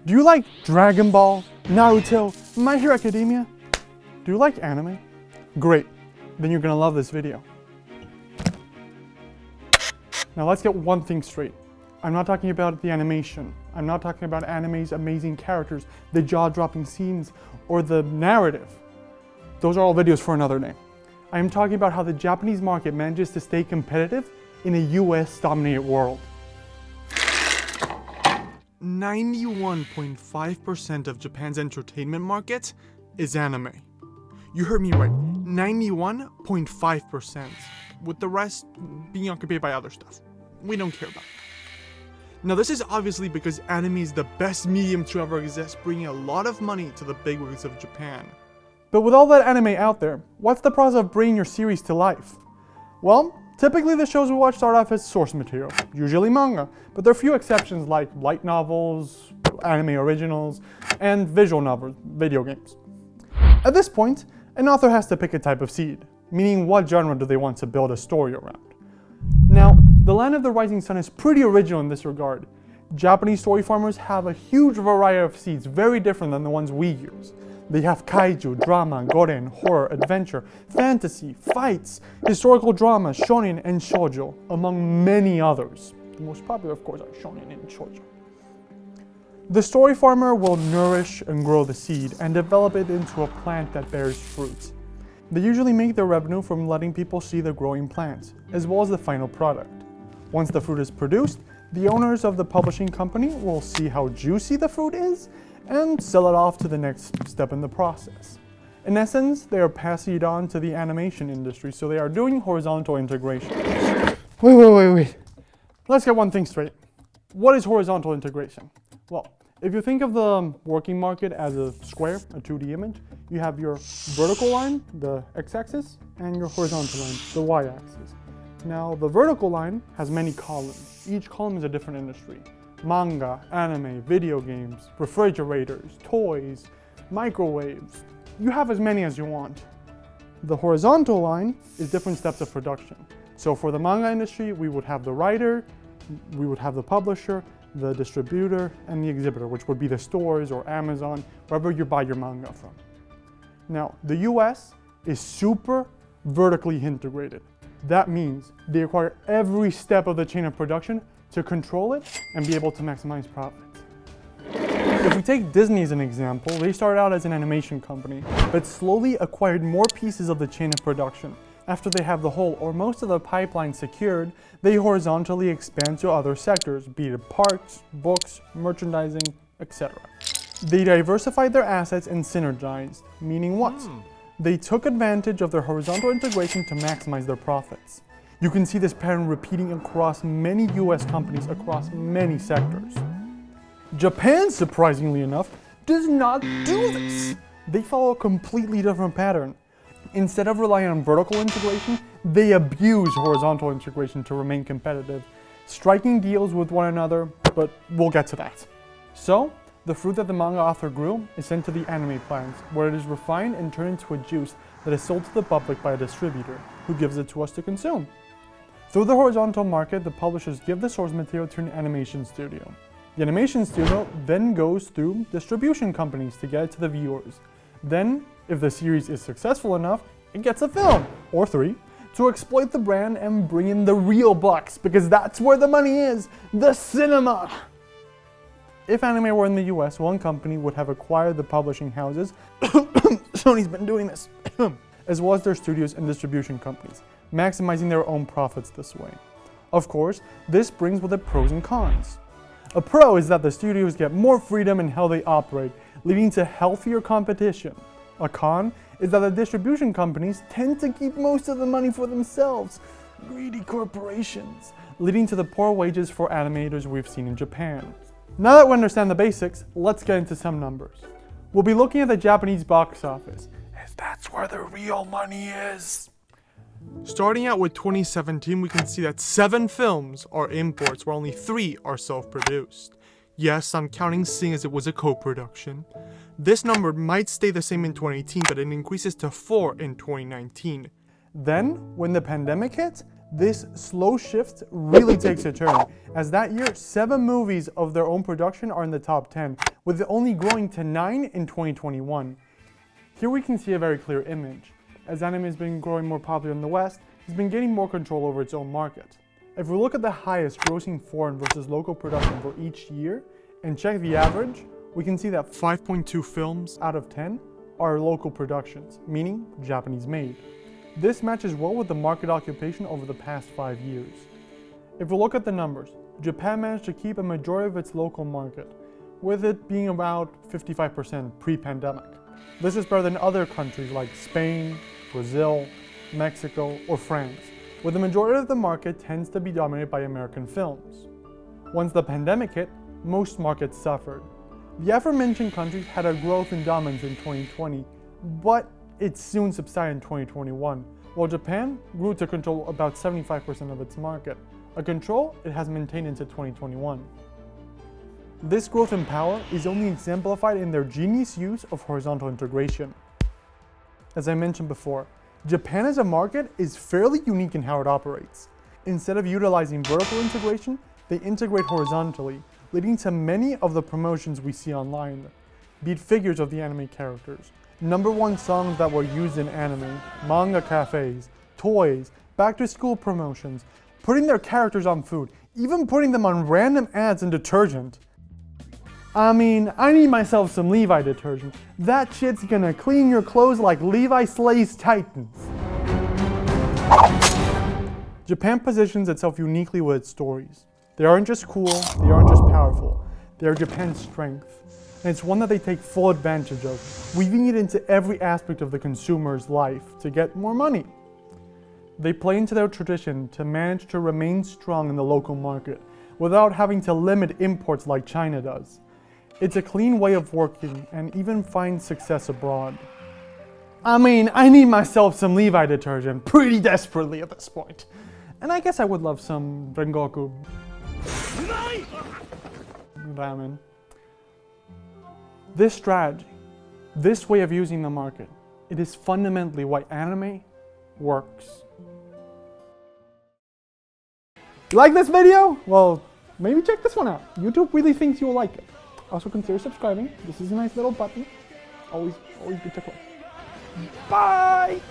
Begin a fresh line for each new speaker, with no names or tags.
Do you like Dragon Ball, Naruto, My Hero Academia? Do you like anime? Great, then you're gonna love this video. Now let's get one thing straight. I'm not talking about the animation. I'm not talking about anime's amazing characters, the jaw-dropping scenes, or the narrative. Those are all videos for another day. I am talking about how the Japanese market manages to stay competitive in a US-dominated world. 91.5% of Japan's entertainment market is anime. You heard me right, 91.5%, with the rest being occupied by other stuff we don't care about. Now this is obviously because anime is the best medium to ever exist, bringing a lot of money to the bigwigs of Japan. But with all that anime out there, what's the process of bringing your series to life? Well, typically the shows we watch start off as source material, usually manga, but there are a few exceptions like light novels, anime originals, and visual novels, video games. At this point, an author has to pick a type of seed, meaning what genre do they want to build a story around. Now, the Land of the Rising Sun is pretty original in this regard. Japanese story farmers have a huge variety of seeds, very different than the ones we use. They have kaiju, drama, goren, horror, adventure, fantasy, fights, historical drama, shonen, and shoujo, among many others. The most popular, of course, are shonen and shoujo. The story farmer will nourish and grow the seed and develop it into a plant that bears fruit. They usually make their revenue from letting people see the growing plant, as well as the final product. Once the fruit is produced, the owners of the publishing company will see how juicy the fruit is and sell it off to the next step in the process. In essence, they are passing it on to the animation industry, so they are doing horizontal integration. Wait. Let's get one thing straight. What is horizontal integration? Well, if you think of the working market as a square, a 2D image, you have your vertical line, the x-axis, and your horizontal line, the y-axis. Now, the vertical line has many columns. Each column is a different industry. Manga, anime, video games, refrigerators, toys, microwaves. You have as many as you want. The horizontal line is different steps of production. So for the manga industry, we would have the writer, we would have the publisher, the distributor, and the exhibitor, which would be the stores or Amazon, wherever you buy your manga from. Now, the US is super vertically integrated. That means they acquire every step of the chain of production to control it and be able to maximize profits. If we take Disney as an example, they started out as an animation company, but slowly acquired more pieces of the chain of production. After they have the whole or most of the pipeline secured, they horizontally expand to other sectors, be it parks, books, merchandising, etc. They diversified their assets and synergized, meaning what? They took advantage of their horizontal integration to maximize their profits. You can see this pattern repeating across many US companies across many sectors. Japan, surprisingly enough, does not do this. They follow a completely different pattern. Instead of relying on vertical integration, they abuse horizontal integration to remain competitive, striking deals with one another, but we'll get to that. So, the fruit that the manga author grew is sent to the anime plants, where it is refined and turned into a juice that is sold to the public by a distributor, who gives it to us to consume. Through the horizontal market, the publishers give the source material to an animation studio. The animation studio then goes through distribution companies to get it to the viewers. Then, if the series is successful enough, it gets a film, or 3, to exploit the brand and bring in the real bucks, because that's where the money is, the cinema! If anime were in the US, one company would have acquired the publishing houses, Sony's been doing this, as well as their studios and distribution companies, maximizing their own profits this way. Of course, this brings with it pros and cons. A pro is that the studios get more freedom in how they operate, leading to healthier competition. A con is that the distribution companies tend to keep most of the money for themselves, greedy corporations, leading to the poor wages for animators we've seen in Japan. Now that we understand the basics, let's get into some numbers. We'll be looking at the Japanese box office, as that's where the real money is. Starting out with 2017, we can see that 7 films are imports, where only 3 are self-produced. Yes, I'm counting Sing as it was a co-production. This number might stay the same in 2018, but it increases to 4 in 2019. Then, when the pandemic hit, this slow shift really takes a turn, as that year, 7 movies of their own production are in the top 10, with it only growing to 9 in 2021. Here we can see a very clear image. As anime has been growing more popular in the West, it's been gaining more control over its own market. If we look at the highest grossing foreign versus local production for each year, and check the average, we can see that 5.2 films out of 10 are local productions, meaning Japanese made. This matches well with the market occupation over the past 5 years. If we look at the numbers, Japan managed to keep a majority of its local market, with it being about 55% pre-pandemic. This is better than other countries like Spain, Brazil, Mexico, or France, where the majority of the market tends to be dominated by American films. Once the pandemic hit, most markets suffered. The aforementioned countries had a growth in dominance in 2020, but it soon subsided in 2021, while Japan grew to control about 75% of its market, a control it has maintained into 2021. This growth in power is only exemplified in their genius use of horizontal integration. As I mentioned before, Japan as a market is fairly unique in how it operates. Instead of utilizing vertical integration, they integrate horizontally, leading to many of the promotions we see online, be it figures of the anime characters, #1 songs that were used in anime, manga cafes, toys, back-to-school promotions, putting their characters on food, even putting them on random ads in detergent. I mean, I need myself some Levi detergent. That shit's gonna clean your clothes like Levi slays Titans. Japan positions itself uniquely with its stories. They aren't just cool, they aren't just powerful. They are Japan's strength. And it's one that they take full advantage of, weaving it into every aspect of the consumer's life to get more money. They play into their tradition to manage to remain strong in the local market without having to limit imports like China does. It's a clean way of working and even finds success abroad. I mean, I need myself some Levi detergent pretty desperately at this point. And I guess I would love some Rengoku ramen. This strategy, this way of using the market, it is fundamentally why anime works. You like this video? Well, maybe check this one out. YouTube really thinks you'll like it. Also consider subscribing. This is a nice little button. Always good to click. Bye!